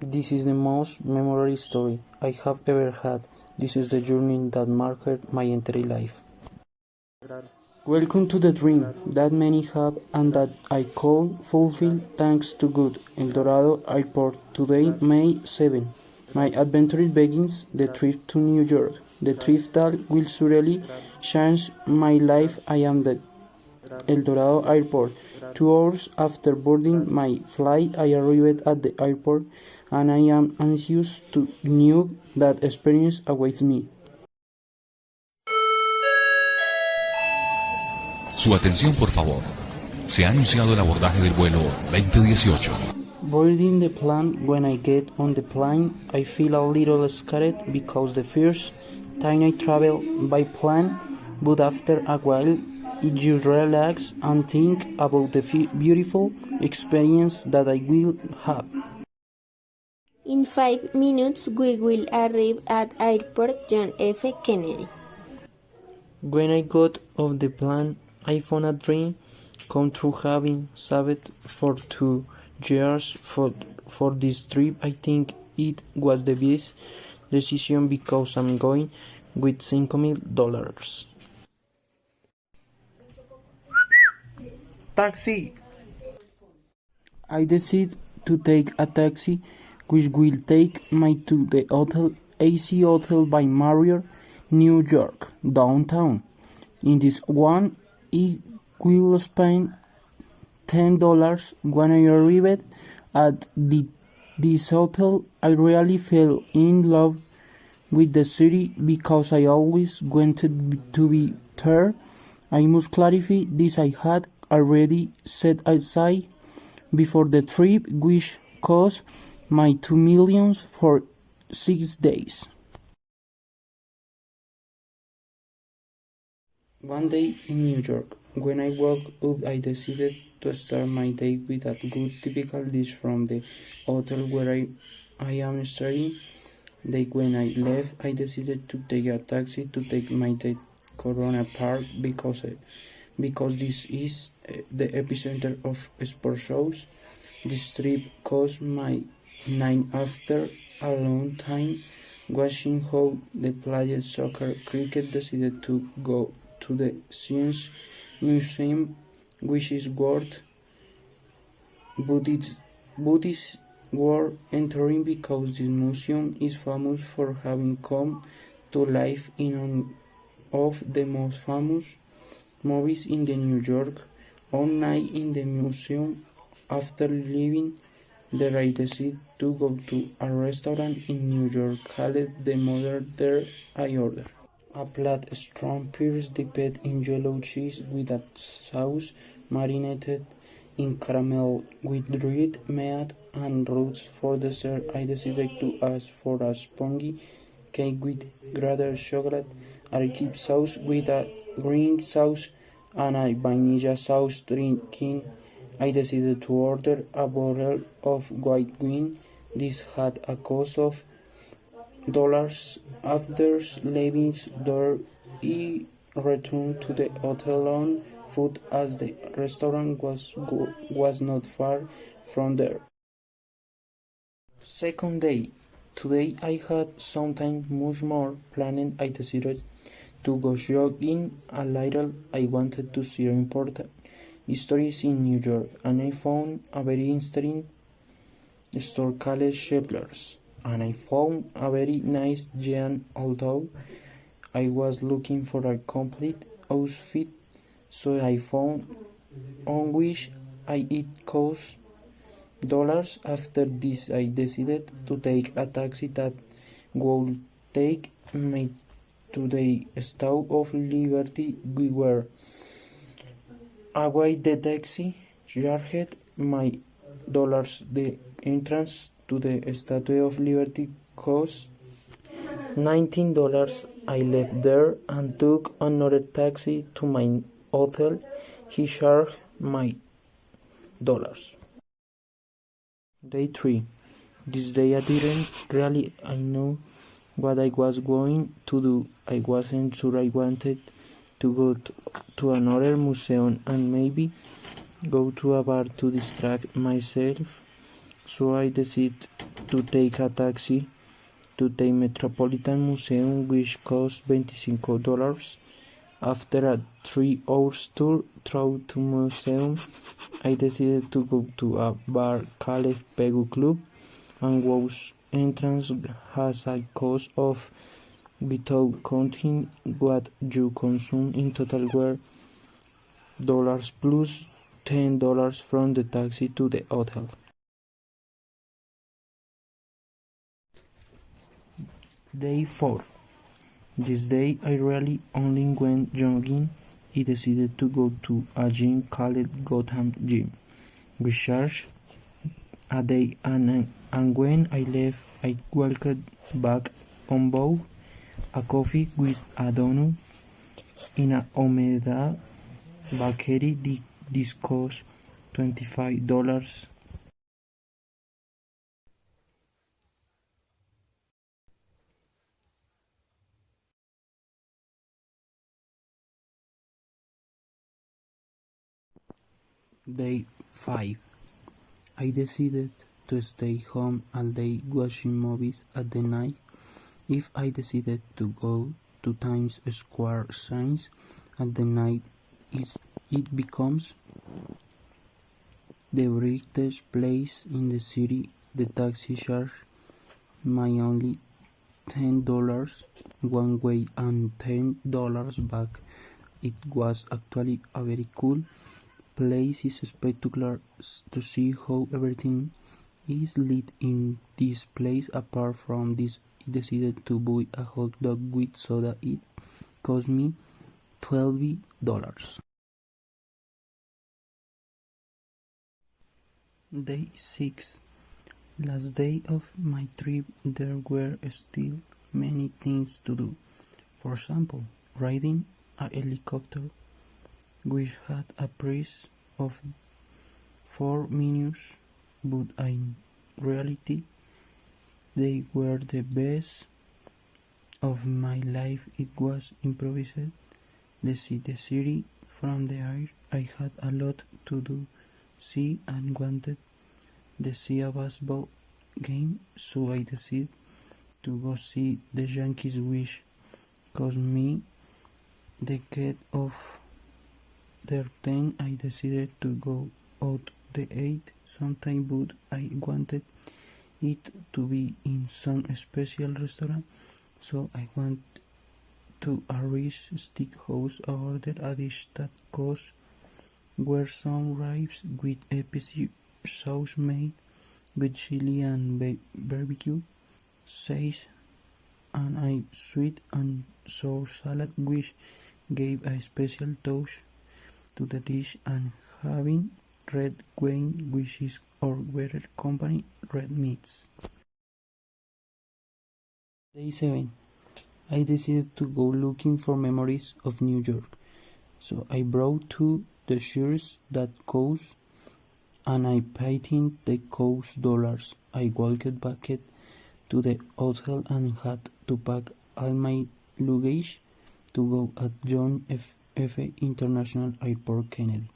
This is the most memorable story I have ever had. This is the journey that marked my entire life. Welcome to the dream that many have and that I call fulfill thanks to good El Dorado Airport. Today, May 7. My adventure begins the trip to New York. The trip that will surely change my life. I am the El Dorado Airport. 2 hours after boarding my flight, I arrived at the airport and I am anxious to know that experience awaits me. Su atención, por favor. Se ha anunciado el abordaje del vuelo 2018. Boarding the plane. When I get on the plane, I feel a little scared because the first time I travel by plane, but after a while, you relax and think about the beautiful experience that I will have. In 5 minutes, we will arrive at Airport John F. Kennedy. When I got off the plane, I found a dream come true having saved for 2 years for this trip. I think it was the best decision because I'm going with $5,000. Taxi! I decided to take a taxi which will take me to the hotel AC Hotel by Marriott, New York, downtown. In this one, it will spend $10 when I arrived at this hotel. I really fell in love with the city because I always wanted to be there. I must clarify this: I had already set aside before the trip, which cost my $2 million for 6 days. One day in New York, when I woke up, I decided to start my day with a good typical dish from the hotel where I am staying. Then when I left, I decided to take a taxi to take my date Corona Park because this is the epicenter of sports shows. This trip cost my night after a long time watching how the players soccer cricket decided to go to the Science Museum, which is worth Buddhists were entering because this museum is famous for having come to life in one of the most famous movies in the New York. One night in the museum, after leaving there, I decided to go to a restaurant in New York called The Mother. There I ordered a plate strong pierce dipped in yellow cheese with a sauce marinated in caramel with red meat and roots. For dessert, I decided to ask for a spongy cake with grated chocolate, a keep sauce with a green sauce, and a vanilla sauce drinking. I decided to order a bottle of white wine. This had a cost of $. After leaving there, I returned to the hotel on foot as the restaurant was not far from there. Second day. Today I had something much more planned. I decided to go jogging a little. I wanted to see important stories in New York, and I found a very interesting store called Shepler's, and I found a very nice jean. Although I was looking for a complete outfit, so I found on which it cost $. After this, I decided to take a taxi that would take me to the Statue of Liberty. We were away. The taxi charged my $. The entrance to the Statue of Liberty cost $19. I left there and took another taxi to my hotel. He charged my $. Day 3. This day I didn't really know what I was going to do. I wasn't sure. I wanted to go to another museum and maybe go to a bar to distract myself. So I decided to take a taxi to the Metropolitan Museum, which cost $25. After a 3-hour tour through the museum, I decided to go to a bar called Pegu Club, and whose entrance has a cost of, without counting what you consume, in total were dollars plus $10 from the taxi to the hotel. Day 4. This day I really only went jogging. I decided to go to a gym called Gotham Gym. We charged a day, and when I left I walked back on board a coffee with a donut in a Omeda bakery. This cost $25. Day 5. I decided to stay home all day watching movies at the night. If I decided to go to Times Square signs at the night, it becomes the brightest place in the city. The taxi charge my only $10 one way and $10 back. It was actually a very cool place. Is spectacular to see how everything is lit in this place. Apart from this, I decided to buy a hot dog with soda. It cost me $12. Day 6. Last day of my trip. There were still many things to do. For example, riding a helicopter, which had a price of $4 but in reality they were the best of my life. It was improvised. The city from the air. I had a lot to do. See, and wanted to see a baseball game, so I decided to go see the Yankees, which cost me the get of their 10. I decided to go out the 8 sometime, but I wanted it to be in some special restaurant, so I went to a rich steakhouse. I ordered a dish that cost were some ribs with epic sauce made with chili and barbecue, sausage, and a sweet and sour salad, which gave a special touch to the dish, and having red wine, which is our better company, red meats. Day 7. I decided to go looking for memories of New York, so I brought two t-shirts that cost, and I paid the cost dollars. I walked back to the hotel and had to pack all my luggage to go at John F. International Airport, Kennedy.